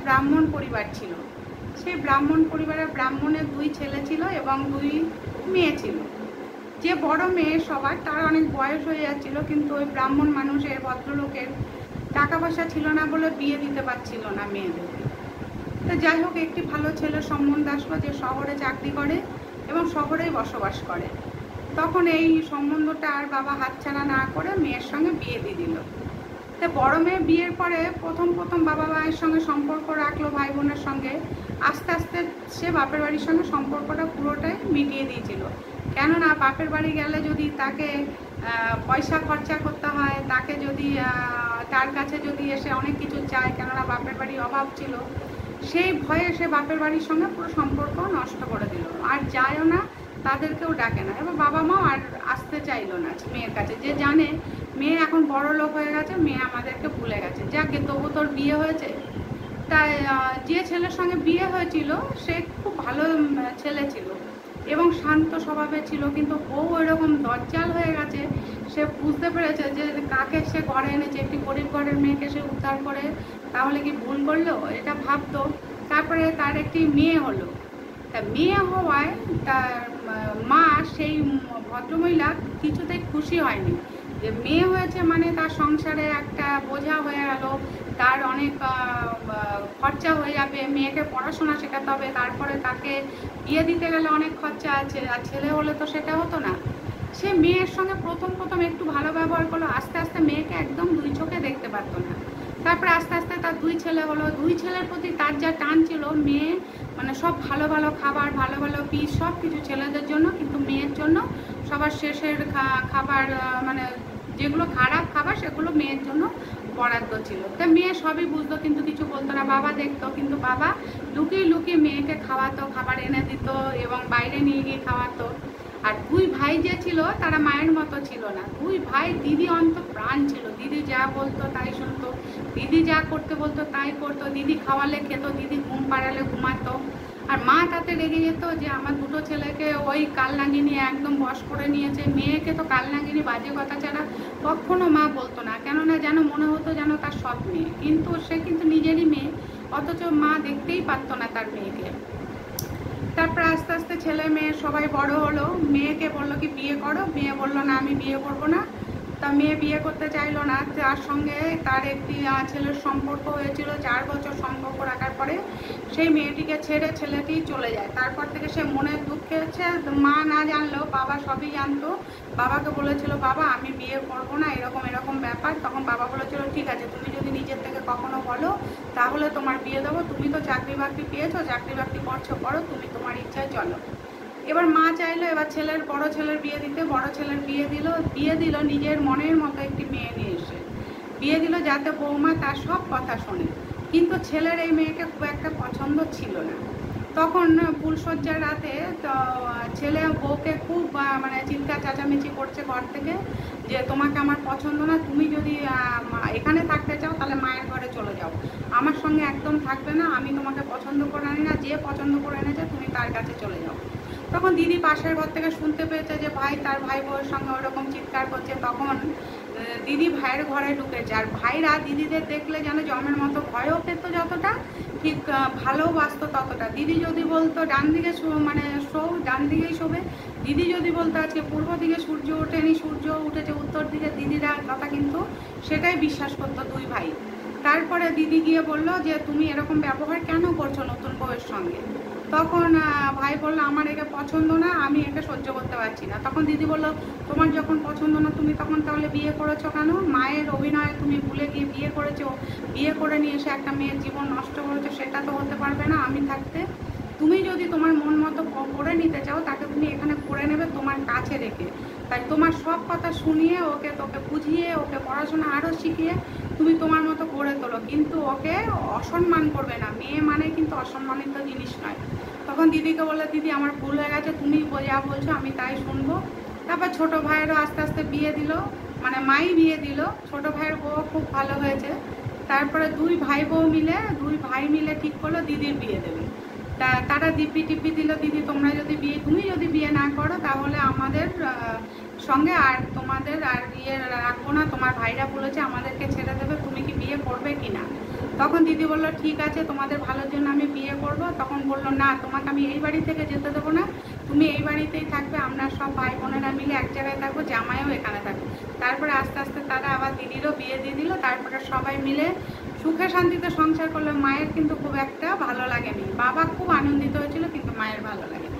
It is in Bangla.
ব্রাহ্মণ পরিবার ছিল। সেই ব্রাহ্মণ পরিবারে ব্রাহ্মণের 2 ছেলে ছিল এবং 2 মেয়ে ছিল। যে বড় মেয়ে সবার, তার অনেক বয়স হয়ে যাচ্ছিল, কিন্তু ওই ব্রাহ্মণ মানুষের, ভদ্রলোকের টাকা পয়সা ছিল না বলে বিয়ে দিতে পারছিল না মেয়েদেরকে। তো যাই হোক, একটি ভালো ছেলের সম্বন্ধ আসলো যে শহরে চাকরি করে এবং শহরেই বসবাস করে। তখন এই সম্বন্ধটা আর বাবা হাতছাড়া না করে মেয়ের সঙ্গে বিয়ে দিয়ে দিল। তো বড় মেয়ে বিয়ের পরে প্রথম বাবা মায়ের সঙ্গে সম্পর্ক রাখলো, ভাই বোনের সঙ্গে। আস্তে আস্তে সে বাপের বাড়ির সঙ্গে সম্পর্কটা পুরোটাই মিটিয়ে দিয়েছিল। কেননা বাপের বাড়ি গেলে যদি তাকে পয়সা খরচা করতে হয়, তাকে যদি তার কাছে যদি এসে অনেক কিছু চায়, কেননা বাপের বাড়ির অভাব ছিল, সেই ভয়ে সে বাপের বাড়ির সঙ্গে পুরো সম্পর্ক নষ্ট করে দিল। আর যায়ও না, তাদেরকেও ডাকে না। এবার বাবা মাও আর আসতে চাইলো না মেয়ের কাছে, যে জানে মেয়ে এখন বড় লোক হয়ে গেছে, মেয়ে আমাদেরকে ভুলে গেছে। যাকে তবু তোর বিয়ে হয়েছে। তাই যে ছেলের সঙ্গে বিয়ে হয়েছিল সে খুব ভালো ছেলে ছিল এবং শান্ত স্বভাবের ছিল, কিন্তু বউ এরকম দজ্জাল হয়ে গেছে। সে বুঝতে পেরেছে যে কাকে সে ঘরে এনেছে, একটি গরিব ঘরের মেয়েকে সে উদ্ধার করে, তাহলে কি ভুল করলো, এটা ভাবতো। তারপরে তার একটি মেয়ে হলো। তা মেয়ে হওয়ায় তার মা, সেই ভদ্রমহিলা কিছুতেই খুশি হয়নি যে মেয়ে হয়েছে মানে তার সংসারে একটা বোঝা হয়ে গেল, তার অনেক খরচা হয়ে যাবে, মেয়েকে পড়াশোনা শেখাতে হবে, তারপরে তাকে বিয়ে দিতে গেলে অনেক খরচা আছে, আর ছেলে হলে তো সেটা হতো না। সে মেয়ের সঙ্গে প্রথম একটু ভালো ব্যবহার করলো, আস্তে আস্তে মেয়েকে একদম 2 চোখে দেখতে পারতো না। তারপরে আস্তে আস্তে তার 2 ছেলে হলো। 2 ছেলের প্রতি তার যা টান ছিল, মেয়ে মানে সব ভালো ভালো খাবার, ভালো ভালো পিস, সব কিছু ছেলেদের জন্য, কিন্তু মেয়ের জন্য সবার শেষের খাবার, মানে যেগুলো খারাপ খাবার সেগুলো মেয়ের জন্য বরাদ্দ ছিল। তা মেয়ে সবই বুঝতো, কিন্তু কিছু বলতো না। বাবা দেখতো, কিন্তু বাবা লুকিয়ে লুকিয়ে মেয়েকে খাওয়াতো, খাবার এনে দিত এবং বাইরে নিয়ে গিয়ে খাওয়াতো। আর 2 ভাই যে ছিল তারা মায়ের মতো ছিল না। 2 ভাই দিদি অন্ত প্রাণ ছিল। দিদি যা বলতো তাই শুনতো, দিদি যা করতে বলতো তাই করতো, দিদি খাওয়ালে খেত, দিদি ঘুম পাড়ালে ঘুমাতো। আর মা তাতে রেগে যেত যে আমার 2 ছেলেকে ওই কালনাগিনী একদম বশ করে নিয়েছে। মেয়েকে তো কালনাগিনী বাজে কথা ছাড়া কখনো মা বলতো না, কেননা যেন মনে হতো যেন তার সৎ মেয়ে, কিন্তু সে কিন্তু নিজেরই মেয়ে, অথচ মা দেখতেই পারতো না তার মেয়েকে। তারপর আস্তে আস্তে ছেলে মেয়ে সবাই বড় হলো। মেয়েকে বললো কি বিয়ে করো, মেয়ে বললো না আমি বিয়ে করবো না। তা মেয়ে বিয়ে করতে চাইলো না। তার সঙ্গে তার একটি ছেলের সম্পর্ক হয়েছিল, 4 বছর সম্পর্ক রাখার পরে সেই মেয়েটিকে ছেড়ে ছেলেটি চলে যায়। তারপর থেকে সে মনের দুঃখে হচ্ছে, মা না জানলেও বাবা সবই জানতো। বাবাকে বলেছিল বাবা আমি বিয়ে করবো না, এরকম এরকম ব্যাপার। তখন বাবা বলেছিল ঠিক আছে, তুমি যদি নিজের থেকে কখনো বলো তাহলে তোমার বিয়ে দেবো, তুমি তো চাকরি বাকরি পেয়েছো, চাকরি বাকরি করো, তুমি তোমার ইচ্ছায় চলো। এবার মা চাইলো এবার বড় ছেলের বিয়ে দিতে। বড় ছেলের বিয়ে দিল নিজের মনের মতো একটি মেয়ে নিয়ে এসে বিয়ে দিল, যাতে বৌমা তার সব কথা শোনে। কিন্তু ছেলের এই মেয়েকে খুব একটা পছন্দ ছিল না। তখন ফুলসজ্জার রাতে তো ছেলে বউকে খুব মানে চিৎকার চেঁচামেচি করছে ঘর থেকে যে তোমাকে আমার পছন্দ না, তুমি যদি এখানে থাকতে চাও তাহলে মায়ের ঘরে চলে যাও, আমার সঙ্গে একদম থাকবে না, আমি তোমাকে পছন্দ করে আনি না, যে পছন্দ করে এনেছে তুমি তার কাছে চলে যাও। তখন দিদি পাশের ঘর থেকে শুনতে পেয়েছে যে ভাই তার ভাই বউয়ের সঙ্গে ওরকম চিৎকার করছে। তখন দিদি ভাইয়ের ঘরে ঢুকেছে। আর ভাইরা দিদিদের দেখলে যেন জমের মতো ভয়ও পেত যতটা, ঠিক ভালোবাসতো ততটা। দিদি যদি বলতো ডান দিকে মানে ডান দিকেই শোবে, দিদি যদি বলতো আজকে পূর্ব দিকে সূর্য ওঠেনি, সূর্য উঠেছে উত্তর দিকে, দিদিরা কথা কিন্তু সেটাই বিশ্বাস করতো 2 ভাই। তারপরে দিদি গিয়ে বললো যে তুমি এরকম ব্যবহার কেন করছো নতুন বউয়ের সঙ্গে। তখন ভাই বললো আমার একে পছন্দ না, আমি একে সহ্য করতে পারছি না। তখন দিদি বললো তোমার যখন পছন্দ না তুমি তখন তাহলে বিয়ে করেছো কেন, মায়ের অভিনয়ে তুমি ভুলে গিয়ে বিয়ে করেছো, বিয়ে করে নিয়ে এসে একটা মেয়ের জীবন নষ্ট করেছো, সেটা তো হতে পারবে না আমি থাকতে। তুমি যদি তোমার মন মতো করে নিতে চাও তাকে তুমি এখানে করে নেবে তোমার কাছে রেখে। তাই তোমার সব কথা শুনিয়ে তোকে বুঝিয়ে ওকে পড়াশোনা আরও শিখিয়ে তুমি তোমার মতো করে তোলো, কিন্তু ওকে অসম্মান করবে না। মেয়ে মানে কিন্তু অসম্মানিত জিনিস নয়। তখন দিদিকে বললো দিদি আমার ভুল হয়ে গেছে, তুমি যা বলছো আমি তাই শুনবো। তারপর ছোটো ভাইয়েরও আস্তে আস্তে বিয়ে দিল, মানে মাই বিয়ে দিল। ছোটো ভাইয়ের বউ খুব ভালো হয়েছে। তারপরে 2 ভাই মিলে ঠিক করলো দিদির বিয়ে দেবে। তারা দিব্যি টিব্বি দিল, দিদি তুমি যদি বিয়ে না করো তাহলে আমাদের সঙ্গে আর তোমাদের আর রাখবো না, তোমার ভাইরা বলেছে আমাদেরকে ছেড়ে দেবে, তুমি কি বিয়ে করবে কি না। তখন দিদি বললো ঠিক আছে, তোমাদের ভালোর জন্য আমি বিয়ে করব। তখন বললো না, তোমাকে আমি এই বাড়ি থেকে যেতে দেবো না, তুমি এই বাড়িতেই থাকবে, আমরা সব ভাই বোনেরা মিলে এক জায়গায় থাকবো, জামাইও এখানে থাকবে। তারপরে আস্তে আস্তে তারা আবার দিদিরও বিয়ে দিয়ে দিল। তারপরে সবাই মিলে সুখে শান্তিতে সংসার করলো। মায়ের কিন্তু খুব একটা ভালো লাগেনি, বাবা খুব আনন্দিত হয়েছিল কিন্তু মায়ের ভালো লাগেনি।